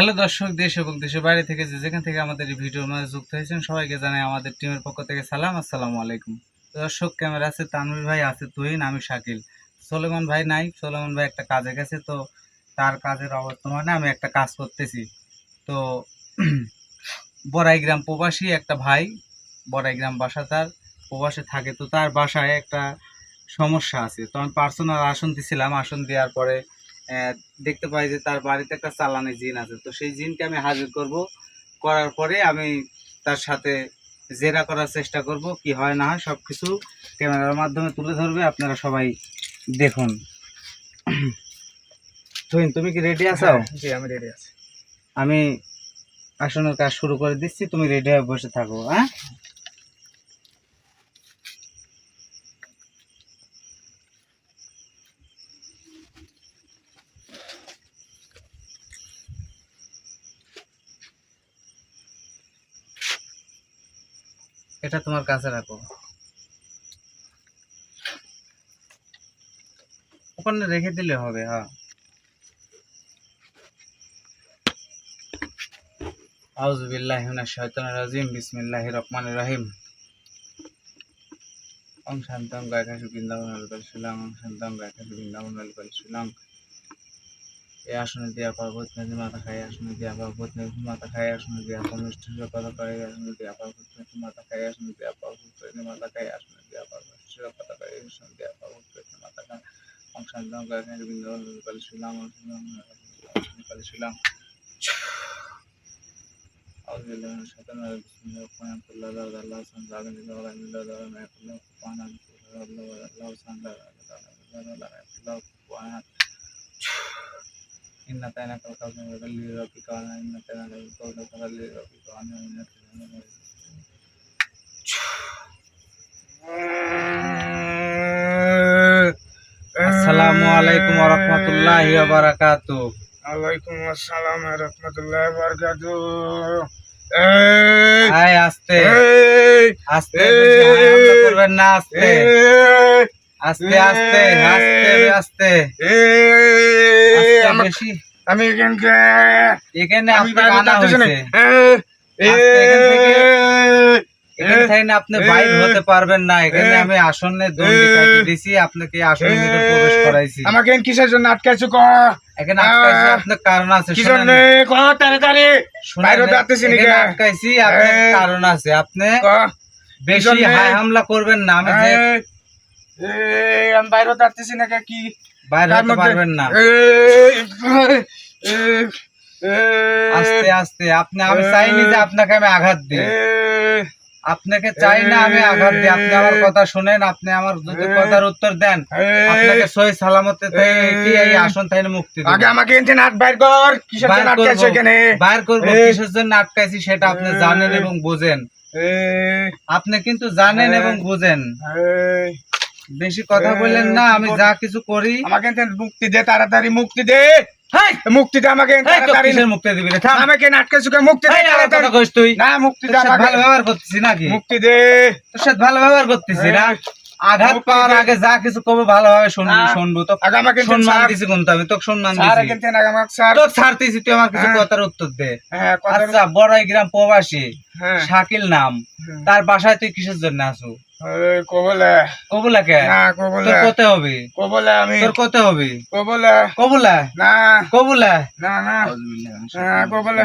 Hello দর্শক, দেশ এবং দেশের বাইরে থেকে যেখান থেকে আমাদের এই ভিডিওর মাঝে যুক্ত হয়েছেন সবাইকে জানাই আমাদের টিমের পক্ষ থেকে সালাম। আসসালামু আলাইকুম। দর্শক, ক্যামেরা আছে তানভীর ভাই, আছে তুহিন, আমি শাকিল। সোলেমান ভাই নাই, সোলেমান ভাই একটা কাজে গেছে, তো তার কাজের অবর্তমানে আমি একটা কাজ করতেছি। তো বড়াইগ্রাম প্রবাসী একটা ভাই, বড়াইগ্রাম বাসা তার, প্রবাসে থাকে। তো তার বাসায় একটা সমস্যা আছে। তো আমি পার্সোনাল আসন দিছিলাম, আসন দেওয়ার পরে দেখতে পাই যে তার বাড়িতে একটা চালানি জিন আছে। তো সেই জিনকে আমি হাজির করব, করার পরে আমি তার সাথে জেরা করার চেষ্টা করব, কি হয় না হয় সব কিছু ক্যামেরার মাধ্যমে তুলে ধরবে, আপনারা সবাই দেখুন। তুহিন, তুমি কি রেডি আছো? জি, আমি রেডি আছি। আমি আসনের কাজ শুরু করে দিচ্ছি, তুমি রেডি হয়ে বসে থাকো। হ্যাঁ, এটা তোমার কাছে রাখো, ওখানে রেখে দিলে হবে। হ্যাঁ, আউযু বিল্লাহি মিনাশ শাইতানির রাজিম, বিসমিল্লাহির রহমানির রহিম। ওম শান্তং গায়কাশু বৃন্দাবন আলকাল শিলং, ওম শান্তং গায়কাশু বৃন্দাবন আলকাল শিলং। এই আসনে দিয়া পর্বত নদী মাথা খাই, আসনে দিয়া পর্বত নদী মাথা খাই, আসনে দিয়া কনিষ্ঠ কথা করে, আসনে দিয়া পর্বত নদী মাথা খাই, আসনে দিয়া পর্বত নদী মাথা খাই, আসনে দিয়া পর্বত কথা করে, আসনে দিয়া পর্বত নদী মাথা খাই। ওম শান্তং গায়কাশু বৃন্দাবন আলকাল শিলং, ওম শান্তং আলকাল শিলং। أعوذ بالله من الشيطان الرجيم بسم الله الرحمن الرحيم لا إله إلا الله سبحانه وتعالى لا إله إلا الله ما يكون له كفوا أحد الله سبحانه لا إله إن أتيناك الكوثر فصل لربك وانحر إن أتيناك الكوثر فصل لربك وانحر আসসালামু আলাইকুম ওয়া রাহমাতুল্লাহি ওয়া বারাকাতুহু। ওয়ালাইকুম আসসালাম ওয়া রাহমাতুল্লাহি ওয়া বারাকাতুহু। আয় আস্তে আস্তে, বেশি হামলা করবেন না, আস্তে আস্তে আস্তে আস্তে আস্তে আস্তে, বেশি। আমি এখানে আপনাকে আনা হয়েছে, এখান থেকে আপনি বাইর হতে পারবেন না। এখানে আমি আসনে দণ্ডি কাটি দিছি, আপনাকে আসনের ভিতরে প্রবেশ করাইছি। আমাকে কিসের জন্য আটকাইছো? এখানে আটকাইছি আপনার কারণ আছে। কি জন্য? তাড়াতাড়ি বাইরে যাচ্তেছি নাকি? আটকাইছি আপনার কারণ আছে। আপনি বেশি হাই হামলা করবেন না। আমি বাইরে যাচ্তেছি নাকি? কি বাইরে হতে পারবেন না। আস্তে আস্তে আপনি, আমি চাইনি যে আপনাকে আমি আঘাত দিই, আপনাকে চাই না আমি আঘাত দিই। আপনি আমার কথা শুনেন, আপনি আমার যদি কথার উত্তর দেন, আপনাকে সহি সালামতে কি এই আসন থেকে মুক্তি দেব। আগে আমাকে এখানে বাইর কর। কিসের জন্য আটকাইছো এখানে? বাইর করব, কিসের জন্য আটকাইছি সেটা আপনি জানেন এবং বুঝেন। আপনি কিন্তু জানেন এবং বুঝেন। বেশি কথা বললেন না, আমি যা কিছু করি। আমাকে মুক্তি দে, তাড়াতাড়ি মুক্তি দে। মুক্তি দে আমাকে তাড়াতাড়ি। মুক্তি দিবি রে? আমাকে আটকাইছো কেন? মুক্তি দে তাড়াতাড়ি। কইস তুই না, মুক্তি দে আমাকে। ভালো ব্যবহার করতেছি নাকি? মুক্তি দে। তোর সাথে ভালো ব্যবহার করতেছি না। আঘাত পাওয়ার আগে যা কিছু কবে ভালোভাবে শুনবো। তো আমাকে সম্মান দিছি, কিন্তু আমি তোকে সম্মান দিছি। তোকে ছাড়তেছি, তুই আমার কিছু কথার উত্তর দে। আচ্ছা, বড়াইগ্রাম প্রবাসী শাকিল নাম, তার বাসায় তুই কিসের জন্য আসু? কবলা। কবুলা কে? তোর কত হবে? কবলা। আমি তোর কত হবে? কবলা। কবুলা না, কবুলা না, না, কবলা।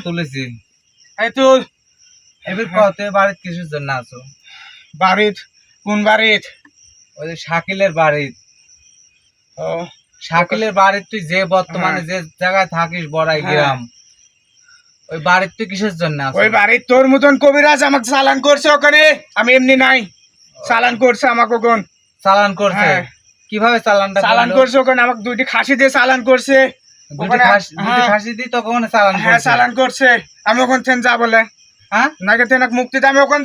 তুলেছি। কিসের জন্য আছো? বাড়িত? কোন বাড়িত? ওই যে শাকিলের বাড়িত। শাকিলের বাড়ির তুই যে বর্তমানে যে জায়গায় থাকিস, বড়াইগ্রাম, ওই বাড়ির তুই কিসের জন্য আছো? ওই বাড়ির তোর মতন কবিরাজ আমাকে চালান করছে ওখানে। আমি এমনি নাই, চালান করছে আমাকে। ওখান চালান করছে? কিভাবে চালান করছে? ওখানে আমাকে দুইটি খাসি দিয়ে চালান করছে। খাসি দিয়ে তখন চালান করছে। আমি ওখান থেকে যা বলে হ্যাঁ নাকি তুই নাকি মুক্তি দে, আমি ওখানে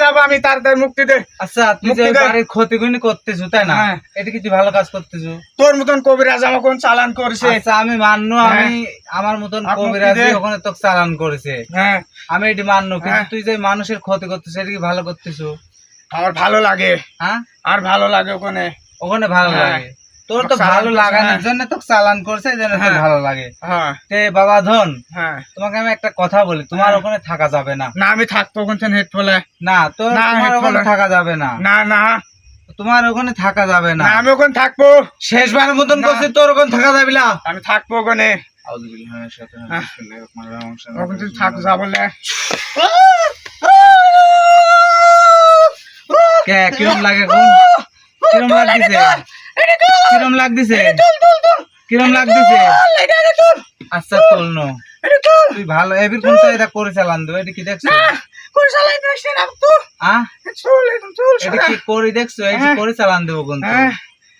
যাবো আমি তাড়াতাড়ি মুক্তি দে। আচ্ছা তুই যে মুক্তি দে। বাড়ির ক্ষতিগুলি করতেছো তাই না, হ্যাঁ। এটা কি তুই ভালো কাজ করতেছো? তোর মতন কবিরাজ আমাকে কোন চালান করছে। আচ্ছা আমি মান্য, হ্যাঁ। আমি আমার মতন আর মুক্তি কবিরাজি দে। ওখানে তোকে চালান করেছে, হ্যাঁ আমি এটি মান্য, কিন্তু হ্যাঁ। তুই যে মানুষের ক্ষতি করতেছিস এটা কি ভালো করতেছো? আমার ভালো লাগে, হ্যাঁ আর ভালো লাগে ওখানে। ওখানে ভালো হ্যাঁ। লাগে, তোর তো চালান ভালো করছে, লাগানোর হ্যাঁ। জন্য তোকে চালান করছে, এই জন্য তোর হ্যাঁ। ভালো লাগে। হ্যাঁ তে বাবা ধন, হ্যাঁ। তোমাকে আমি একটা কথা বলি, তোমার হ্যাঁ। ওখানে থাকা যাবে না। না আমি থাকবো ওখানে হেড ফলে। না তোর না, তোমার ওখানে বলো। থাকা যাবে না, না না তোমার ওখানে থাকা যাবে না। না আমি ওখানে থাকবো, শেষবারের মতন না। করছি, তোর ওখানে থাকা যাবে না। আমি থাকবো ওখানে। আউযুবিল্লাহি মিনাশ শাইতানির হ্যাঁ। রাজিম। বিসমিল্লাহির রহমানির রহিম। ওখানে তুই থাক যা বলে। কে কিরম লাগে এখন? কিরম লাগতেছে? কিরম লাগতেছে? কিরম লাগতেছে? আচ্ছা তোল নো, তুই ভালো এবির কোন এটা করে চালান দেবো, এটা কি দেখছো? আহ এটা কি করে দেখছো? এই যে হ্যাঁ। করে চালান দেবো কোন, হ্যাঁ।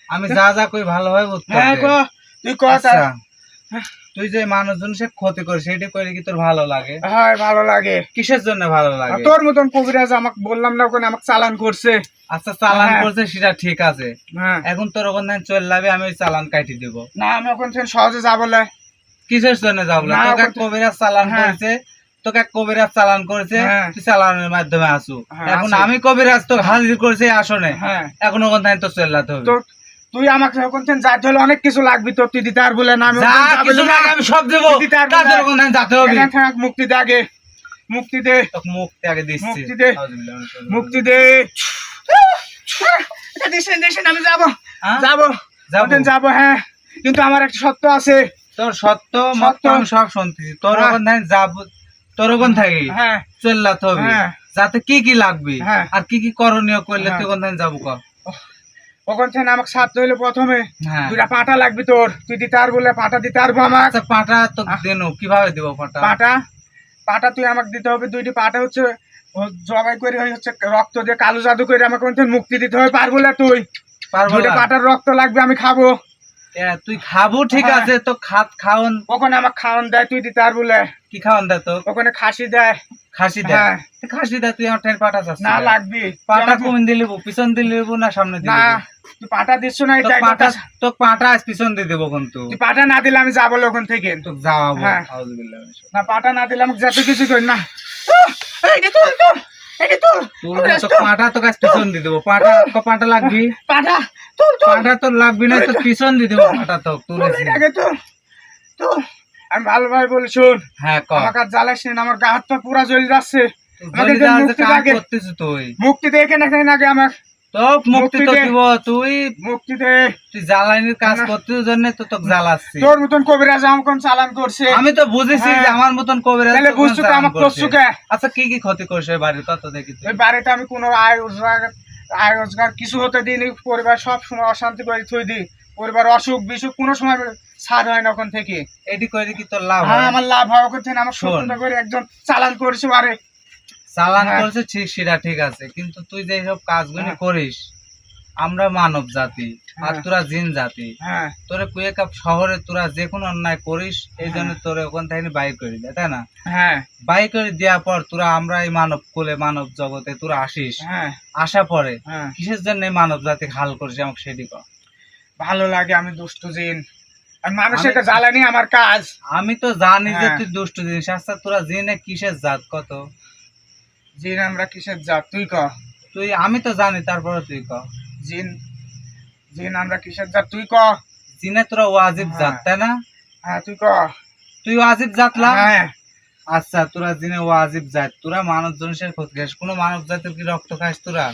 আমি যা যা কই ভালোভাবে উত্তর হ্যাঁ দে। গো, তুই কর। আচ্ছা, তুই যে মানুষজন সে ক্ষতি করে সেটা করে কি তোর ভালো লাগে? হ্যাঁ ভালো লাগে। কিসের জন্য ভালো আর লাগে? তোর মতন কবিরাজ আমাকে বললাম না ওখানে আমাকে চালান করছে। আচ্ছা চালান হ্যাঁ। করছে সেটা ঠিক আছে, হ্যাঁ এখন তোর ওখানে চলে যাবে, আমি ওই চালান কাটি দিব। না আমি ওখানে থেকে সহজে যা বলে। কিসের জন্য যাবো না? না, তোকে এক ওখান থেকে- কবিরাজ চালান হ্যাঁ। করেছে, তোকে এক কবিরাজ চালান করেছে, হ্যাঁ। তুই চালানের মাধ্যমে আসু। হ্যাঁ, এখন আসি। আমি কবিরাজ তোকে হাজির করছি এই আসনে, হ্যাঁ এখন ওখান থেকে তো চলাতে হবে। তো তুই আমাকে ওখান থেকে যাইতে হলে অনেক কিছু লাগবি, তোর তুই দিতে আর বলে না আমি যা ওখানে যাবো কিছু না। লাগে আমি সব দেবো, দিতে পারবো তাদের না। ওখানে যেতে হবে। এখান থেকে আমাকে মুক্তি দে আগে, মুক্তি দে, তোকে মুক্তি আগে দিচ্ছি। মুক্তি দে, আউযুবিল্লাহি মিনাশ শাইতানির মুক্তি দে। এটা দিছেন দিছেন আমি যাবো, হ্যাঁ? যাবো যাবো। ওখানে যাবো। হ্যাঁ কিন্তু আমার একটা সত্য আছে। তোর সত্য মত সত্য। আমি সব শুনতেছি, তোর হ্যাঁ। ওখান থেকে যাবো, তোর ওখান থেকে হ্যাঁ চলাতে হবে, হ্যাঁ। যাতে কি কি লাগবে হ্যাঁ। আর কি কি করণীয় করলে হ্যাঁ। তুই ওখান থেকে যাবো কর। ওখান থেকে আমাকে সারতে হইলে প্রথমে হ্যাঁ। দুটা পাটা লাগবে তোর, তুই দিতে আর বলে পাটা দিতে পারবো আমার। আচ্ছা পাটা তো দেনু, কিভাবে দিব পাটা? পাটা পাটা তুই আমাকে দিতে হবে দুইটি পাটা, হচ্ছে জবাই করে হচ্ছে রক্ত দিয়ে কালো জাদু করে আমাকে ওখান থেকে মুক্তি দিতে হবে। পারবো না তুই? পারবো দুইটা না। পাটার রক্ত লাগবে, আমি খাবো। তুই খাবো ঠিক হ্যাঁ। আছে, তো খাওন ওখানে আমাকে খাওয়ান দেয়, তুই দিতে আর বলে কি খাওন দে তো? ওখানে খাসি দেয়। খাসি দে। হ্যাঁ। খাসি দে, তুই আমার টেন পাটা চাচ্ছিস না না? লাগবি। পাটা কোন দিলে পিছন দিলে না সামনে না দিলে? তুই পাটা দিচ্ছ না, তো এটা পাটা তো পাটা আজ পিছন দিয়ে দেবো কিন্তু। তুই পাটা না দিলে আমি যাবো ওখান থেকে। তো যাওয়াবো। হ্যাঁ আউযুবিল্লাহি মিনাশ না পাটা না দিলে আমাকে যত কিছু করি না। এইটা তোর তোর এইটা তোর তোর তো পাটা তো কাজ পিছন দিয়ে দেবো। পাটা লাগবি? পাটা তোর তোর পাটা তো লাগবি না, তো পিছন দিয়ে দেবো পাটা তো তুলেছি। আগে তোর তোর আমি ভালোভাবে বলি শোন, হ্যাঁ কর। আমাকে আর জ্বালাস না, আমার গা হাত পা পুরা জ্বলে যাচ্ছে। আমাকে জলদি যে যা, যে মুক্তি কাজ লাগে, করতেছিস তুই। মুক্তি দে এখানে আগে আমার, তো মুক্তি তো মুক্তি দে। দিব, তুই মুক্তি দে। তুই জ্বালানির কাজ না। করতে জন্য তো তোকে জ্বালাচ্ছি। তোর মতন কবিরাজ আমাকে কোন চালান করছে। আমি তো বুঝেছি হ্যাঁ। যে আমার মতন কবিরাজ তাহলে তোকে বুঝছো তো চালান আমার করছে। করছো কে? আচ্ছা কি কি ক্ষতি করছে বাড়ির, কত দেখি তুই? ওই বাড়িতে আমি কোনো আয় রোজগার কিছু হতে দিইনি, পরিবার সব সময় অশান্তি করে থই দিই, পরিবার অসুখ বিসুখ কোনো সময় ছাড় হয় না ওখান থেকে। এটি করে কি তোর লাভ হ্যাঁ হয়? আমার লাভ হয় ওখান থেকে, আমার শোন। সত্যতা করে একজন চালান করেছে বারে। চালান হ্যাঁ। করছে ঠিক, সেটা ঠিক আছে, কিন্তু তুই যে সব কাজগুলি হ্যাঁ। করিস, আমরা মানব জাতি আর হ্যাঁ। তোরা জিন জাতি, হ্যাঁ তোরে কুয়ে কাপ শহরে তোরা যে কোনো অন্যায় করিস, এই জন্য তোরে ওখান থেকে বাইর করে দেয়, তাই না? হ্যাঁ বাইর করে দেওয়ার পর তোরা আমরা এই মানব কুলে মানব জগতে তোরা আসিস, হ্যাঁ আসা পরে হ্যাঁ কিসের জন্য এই মানব জাতি হাল করিস আমাকে সেটি কর। ভালো লাগে, আমি দুষ্ট জিন আর মানুষের আমি- একটা জ্বালানি আমার কাজ। আমি তো জানি যে হ্যাঁ। তুই দুষ্ট জিনিস। আচ্ছা তোরা জিনে কিসের জাত কত? জিন আমরা কিসের জাত তুই ক? তুই আমি তো জানি, তারপরে তুই ক। জিন জিন আমরা কিসের জাত তুই ক? জিনে তোরা ওয়াজিব হ্যাঁ। জাত, তাই না? হ্যাঁ তুই ক। তুই ওয়াজিব জাতলা? হ্যাঁ আচ্ছা তোরা জিনে ওয়াজিব জাত, তোরা মানব জনসের ক্ষতি খাস, কোনো মানব জাতের কি রক্ত খাস তোরা?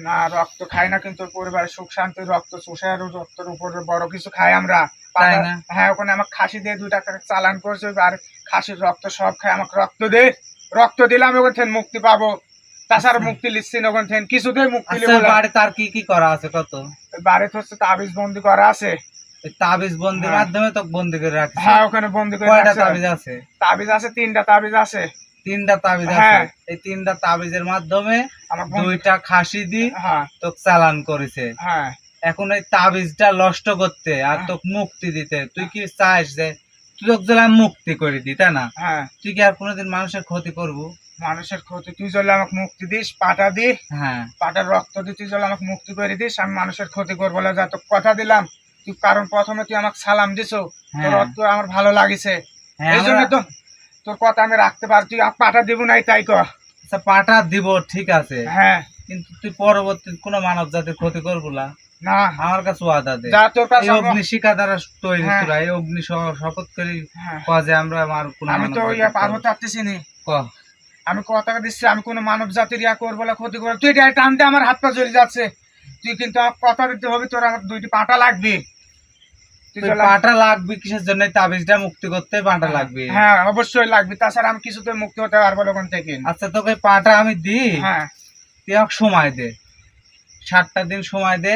না রক্ত খাই না, কিন্তু পরিবারের সুখ শান্তি রক্ত চষে আর রক্তের উপরে বড় কিছু খাই আমরা। তাই না? হ্যাঁ ওখানে আমাকে খাসি দিয়ে 2 টাকা চালান করছে, আর খাসির রক্ত সব খাই, আমাকে রক্ত দে, রক্ত দিলে আমি ওখান থেকে মুক্তি পাবো। তাছাড়া মুক্তি লিখছি না ওখান থেকে, কিছুতেই মুক্তি আচ্ছা লিখবো না। বাড়ি তার কি কি করা আছে কত? বাড়িতে হচ্ছে তাবিজ বন্দি করা আছে। এই তাবিজ বন্দির হ্যাঁ। মাধ্যমে তো বন্দি করে রাখছে। হ্যাঁ ওখানে বন্দি করে কয়টা রাখছে। তাবিজ আছে? তাবিজ আছে 3টা তাবিজ আছে। 3টা তাবিজ আছে। হ্যাঁ। এই 3টা তাবিজের মাধ্যমে আমার বন্দি- 2টা খাসি দি হ্যাঁ তোকে চালান করেছে। হ্যাঁ এখন এই তাবিজটা নষ্ট করতে আর হ্যাঁ। তোকে মুক্তি দিতে তুই কি চাস যে তুই তোকে যদি আমি মুক্তি করে দিই, তাই না? হ্যাঁ তুই কি আর কোনোদিন মানুষের ক্ষতি করবো? মানুষের ক্ষতি তুই যদি আমাকে মুক্তি দিস, পাটা দি, হ্যাঁ পাটার রক্ত দিয়ে তুই যদি আমাকে মুক্তি করে দিস, আমি মানুষের ক্ষতি করবো না। যা তোকে কথা দিলাম তুই, কারণ প্রথমে তুই আমাকে সালাম দিছো, তোর হ্যাঁ রক্ত আমার ভালো লাগিছে, হ্যাঁ এই জন্য আমরা- তো তোর কথা আমি রাখতে পারি। তুই পাটা দিব নাই তাই কর। আচ্ছা পাটা দিব ঠিক আছে, হ্যাঁ কিন্তু তুই পরবর্তী কোনো মানব জাতির ক্ষতি করবো না, না, আমার কাছে ওয়াদা দে। যা তোর কাছে এই অগ্নিশিখা দ্বারা তৈরি হ্যাঁ। তোরা এই অগ্নি শপথ করি হ্যাঁ। কাজে আমরা আমার কোনো আমি মানব তো জাতির ইয়া পার করবো। হতে পারতেছি নি। ক আমি কথা দিচ্ছি আমি কোনো মানব জাতির ইয়া করবো না, ক্ষতি করবো। তুই এটা টানতে আমার হাত পা জ্বলে যাচ্ছে। তুই কিন্তু আমার কথা দিতে হবে, তোর আমার 2টি পাটা লাগবে। তুই তুই চল পাটা লাগবে কিসের জন্য? তাবিজটা মুক্তি করতে পাটা লাগবে। হ্যাঁ অবশ্যই লাগবে, তাছাড়া আমি কিছুতে মুক্তি হতে পারবো না ওখান থেকে। আচ্ছা তোকে পাটা আমি দিই, হ্যাঁ তুই আমাকে সময় দে, 7টা দিন সময় দে।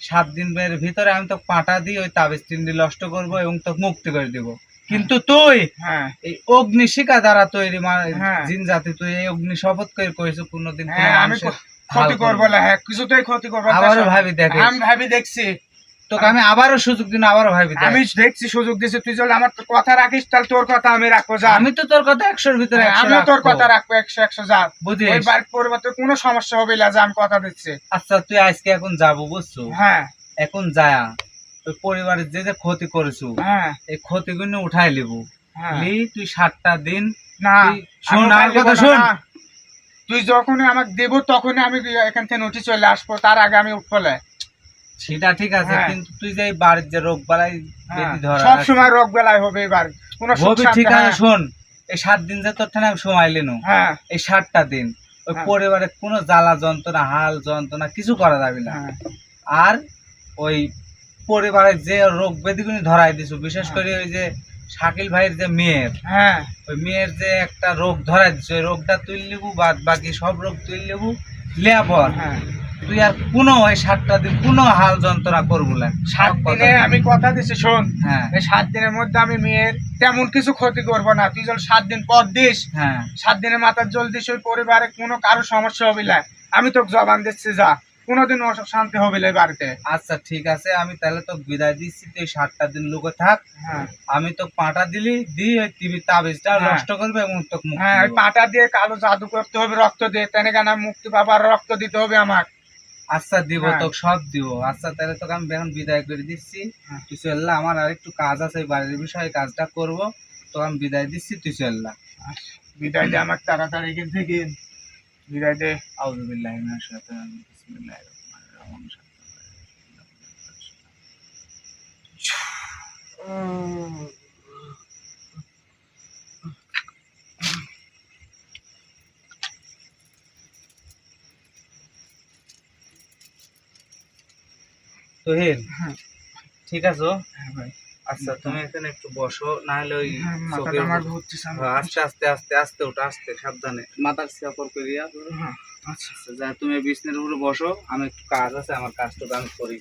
7 দিনের ভিতরে আমি তোকে পাটা দিই, ওই তাবিজ 3টি নষ্ট করবো এবং তোকে মুক্তি করে দিব। কিন্তু তুই হ্যাঁ এই অগ্নিশিখা দ্বারা তৈরি হ্যাঁ। জিন জাতি, তুই এই অগ্নি শপথ করে কইছো কোনোদিন কোনো হ্যাঁ আমি মানুষের ক্ষতি হাল করবো না। হ্যাঁ কিছুতেই ক্ষতি করবো না। আবারও ভাবি দেখে, আমি ভাবি দেখছি, তোকে আমি আবারও সুযোগ দিন, আবারও ভাবি দেখ। আমি দেখছি সুযোগ দিছি। তুই যদি আমার কথা রাখিস তাহলে তোর কথা আমি রাখবো। যা আমি তো তোর কথা 100-র ভিতরে 100 আমিও তোর রাখবো। কথা রাখবো 100 যা। বুঝিস? ওই বাড়ির পরিবর্তে কোনো সমস্যা হবে না, যা আমি কথা দিচ্ছি। আচ্ছা তুই আজকে এখন যাবো বুঝছো, হ্যাঁ এখন যায়া ওই পরিবারের যে যে ক্ষতি করেছো হ্যাঁ এই ক্ষতিগুলো উঠাই লিবু। হ্যাঁ লি তুই 7টা দিন না তুই শোন, আমি আমার উঠাই কথা দেবো শোন। না। তুই যখনই আমাকে দেবো তখনই আমি এখান থেকে উঠে চলে আসবো, তার আগে আমি উঠবলে। সেটা ঠিক আছে, হ্যাঁ। কিন্তু তুই যে এই বাড়ির যে রোগ বালাই বেশি ধরা সব সময় রোগ বেলায় হবে এবার কোনো সুখ হবি, শান্তি। ঠিক আছে হ্যাঁ, শোন, এই 7 দিন যে তোর ঠানে আমি সময় লিনু, হ্যাঁ এই 7টা দিন ওই হ্যাঁ। পরিবারে কোনো জ্বালা যন্ত্রণা হাল যন্ত্রণা কিছু করা যাবে না। হ্যাঁ আর ওই পরিবারের যে রোগ ব্যাধিগুলি ধরাই দিছো, বিশেষ হ্যাঁ। করে ওই যে শাকিল ভাইয়ের যে মেয়ের, হ্যাঁ ওই মেয়ের যে একটা রোগ ধরাই দিছো, ওই রোগটা তুই লিবু, বাদ বাকি সব রোগ তুই লিবু। লিয়া পর হ্যাঁ তুই আর কোনো ওই 7টা দিন কোনো হাল যন্ত্রণা করবো না। 7 দিনে আমি কথা দিচ্ছি, শোন হ্যাঁ এই 7 দিনের মধ্যে আমি মেয়ের তেমন কিছু ক্ষতি করবো না। তুই যদি 7 দিন পর দিস, হ্যাঁ 7 দিনের মাথার জল দিস, ওই পরিবারে কোনো কারো সমস্যা হবে না। আমি তোকে জবান দিচ্ছি, যা কোনোদিন শান্তি হবে না এই বাড়িতে। আচ্ছা ঠিক আছে, আমি তাহলে তো বিদায় দিচ্ছি, তুই 7টা দিন লোকে থাক। হ্যাঁ আমি তো পাটা দিলি দি ওই টিভি তাবিজটা হ্যাঁ। নষ্ট করবে এবং তোকে মুক্তি হ্যাঁ ওই দেবো। পাটা দিয়ে কালো জাদু করতে হবে, রক্ত দিয়ে, তেনে কেন মুক্তি পাবার রক্ত দিতে হবে আমার। আচ্ছা দিব, হ্যাঁ। তোকে সব দিব। আচ্ছা তাহলে তোকে আমি এখন বিদায় করে দিচ্ছি, হ্যাঁ। তুই চললা। আমার আর একটু কাজ আছে এই বাড়ির বিষয়ে, কাজটা করব। তোকে আমি বিদায় দিচ্ছি, তুই চললা। বিদায় দে আমার তাড়াতাড়ি এখান থেকে, বিদায় দে। আউযু বিল্লাহি মিনাশ শাইতানির রাজিম। বিসমিল্লাহির রহমানির রহিম। তোহির হ্যাঁ। ঠিক আছে? হ্যাঁ ভাই, আচ্ছা তুমি এখানে একটু বসো, না হলে ওই হ্যাঁ, মাথাটা চোখের আমার উপর- ঘুরতেছে। আস্তে আস্তে আস্তে আস্তে ওটা, আস্তে সাবধানে মাথার চাপড় করিয়া। হ্যাঁ, আচ্ছা আচ্ছা যা, তুমি বিছনের উপরে বসো, আমি একটু কাজ আছে, আমার কাজটা আমি করি।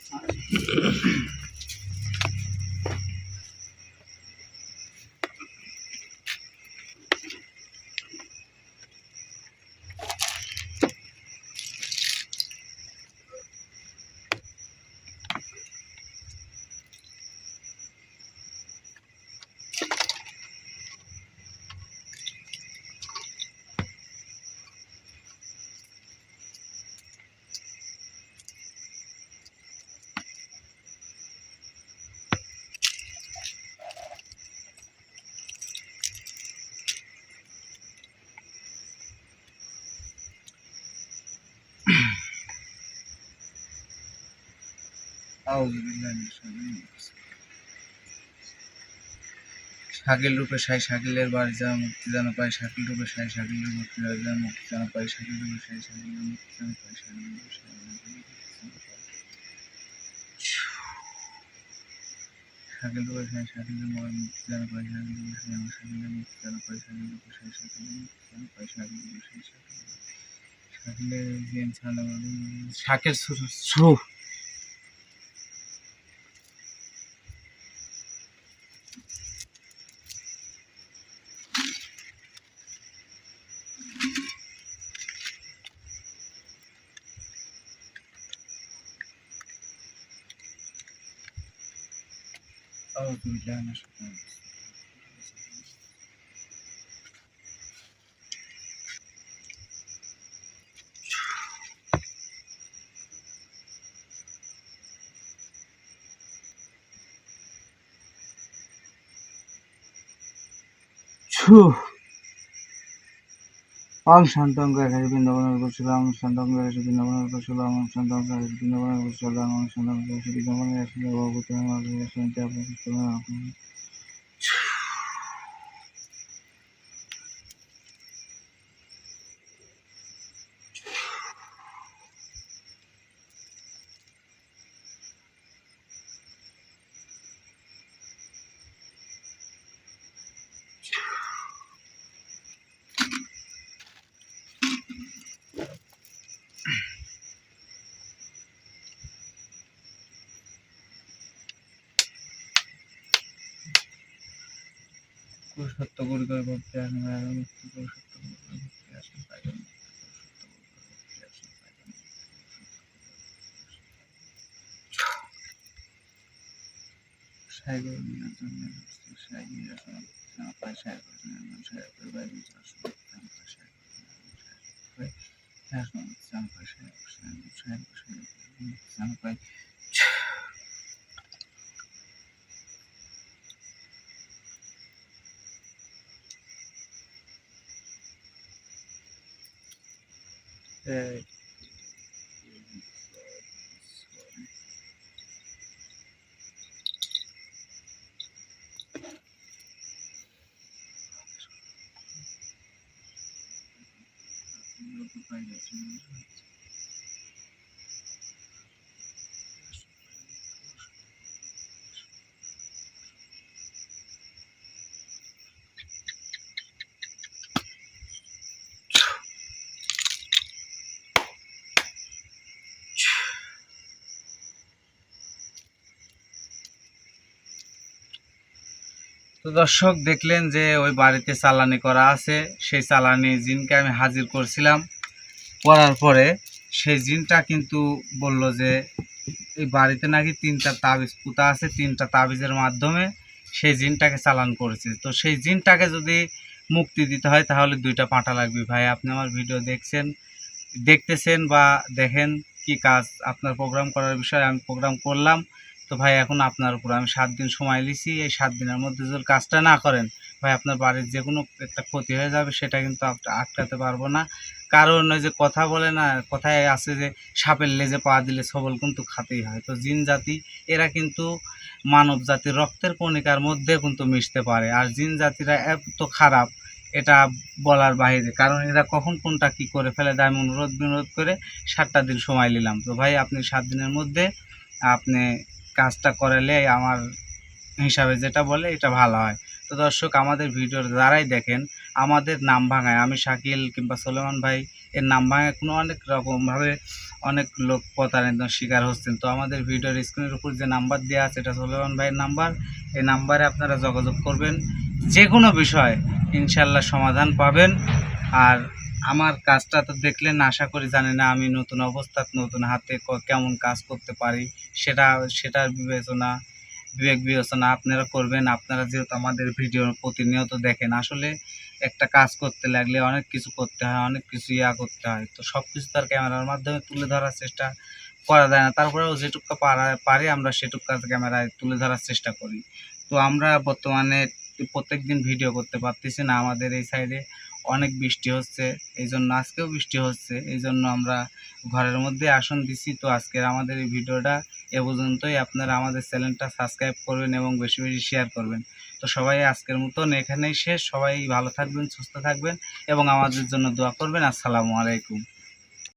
আউযু বিল্লাহি মিনাশ শাইতানির রাজিম। শাকিল রূপে সাই শাকিলের বাড়ি যা মুক্তি যেন পাই, শাকিল রূপে সাই শাকিলের মুক্তি যা মুক্তি যেন পাই, শাকিল রূপে সাই শাকিলের মুক্তি যেন পাই, শাকিল রূপে সাই শাকিল রূপে সাই শাকিলের মুক্তি যেন পাই, শাকিল রূপে সাই আমার শাকিলের মুক্তি যেন পাই, শাকিল রূপে সাই শাকিলের মুক্তি যেন পাই, শাকিল রূপে সাই শাকিলের জিন ছাড়া শাকিল শুরু। أعوذ بالله من الشيطان الرجيم. ওম শান্তং গায়ত্রী বৃন্দাবনের কুশলাং শান্তং গায়ত্রী বৃন্দাবনের কুশলাং শান্তং গায়ত্রী বৃন্দাবনের কুশলাং শান্তং গায়ত্রী বৃন্দাবনের আসলে ভগবতী আমার শান্তি আপনার পুরুষত্ব গুরু করে ভক্তি আসন মুক্তি পুরুষত্ব গুরু করে ভক্তি আসন পাইবেন সাইকেল নিয়ন্ত্রণ সাইকেল আসন পায় সাইকেল নিয়ন্ত্রণ সাইকেল বাইরে আসন আসন সাইকেল সাইকেল তো দর্শক দেখলেন যে ওই বাড়িতে চালানি করা আছে, সেই চালানি জিনকে আমি হাজির করছিলাম। করার পরে সেই জিনটা কিন্তু বলল যে এই বাড়িতে নাকি 3টা তাবিজ পুঁতা আছে, 3টা তাবিজের মাধ্যমে সেই জিনটাকে চালান করেছে। তো সেই জিনটাকে যদি মুক্তি দিতে হয় তাহলে 2টা পাঁঠা লাগবে। ভাই আপনি আমার ভিডিও দেখতেছেন বা দেখেন কি কাজ আপনার প্রোগ্রাম করার বিষয়ে আমি প্রোগ্রাম করলাম। তো ভাই এখন আপনার উপর আমি 7 দিন সময় নিয়েছি। এই 7 দিনের মধ্যে যদি কাজটা না করেন ভাই আপনার বাড়ির যে কোনো একটা ক্ষতি হয়ে যাবে, সেটা কিন্তু আটকাতে পারবো না। কারণ ওই যে কথা বলে না, কথায় আছে যে সাপের লেজে পা দিলে সবল কিন্তু খাতেই হয়। তো জিন জাতি এরা কিন্তু মানব জাতির রক্তের কণিকার মধ্যে কিন্তু মিশতে পারে। আর জিন জাতিরা এত খারাপ এটা বলার বাইরে, কারণ এরা কখন কোনটা কি করে ফেলে দেয়। আমি অনুরোধ বিনোদ করে 7টা দিন সময় নিলাম। তো ভাই আপনি 7 দিনের মধ্যে আপনি কাজটা করালে আমার হিসাবে যেটা বলে এটা ভালো হয়। তো দর্শক আমাদের ভিডিওর যারাই দেখেন আমাদের নাম ভাঙায়, আমি শাকিল কিংবা সোলেমান ভাই এর নাম ভাঙায় কোনো অনেক রকমভাবে অনেক লোক প্রতারণার শিকার হচ্ছেন। তো আমাদের ভিডিওর স্ক্রিনের উপর যে নাম্বার দেওয়া আছে এটা সোলেমান ভাইয়ের নাম্বার। এই নাম্বারে আপনারা যোগাযোগ করবেন, যে কোনো বিষয় ইনশাল্লাহ সমাধান পাবেন। আর আমার কাজটা তো দেখলেন, আশা করি জানি না আমি নতুন অবস্থায় নতুন হাতে কেমন কাজ করতে পারি, সেটার বিবেক বিবেচনা আপনারা করবেন। আপনারা যেহেতু আমাদের ভিডিও প্রতিনিয়ত দেখেন, আসলে একটা কাজ করতে লাগলে অনেক কিছু করতে হয়, অনেক কিছু করতে হয়। তো সব কিছু তার ক্যামেরার মাধ্যমে তুলে ধরার চেষ্টা করা যায় না, তারপরেও যেটুকু পারি আমরা সেটুকু কাজ ক্যামেরায় তুলে ধরার চেষ্টা করি। তো আমরা বর্তমানে প্রত্যেক দিন ভিডিও করতে পারতেছি না, আমাদের এই সাইডে অনেক বৃষ্টি হচ্ছে, এই জন্য আজকেও বৃষ্টি হচ্ছে, এই জন্য আমরা ঘরের মধ্যে আসন দিছি। তো আজকের আমাদের এই ভিডিওটা এ পর্যন্তই। আপনারা আমাদের চ্যানেলটা সাবস্ক্রাইব করবেন এবং বেশি বেশি শেয়ার করবেন। তো সবাই আজকের মতন এখানেই শেষ। সবাই ভালো থাকবেন, সুস্থ থাকবেন এবং আমাদের জন্য দোয়া করবেন। আসসালামু আলাইকুম।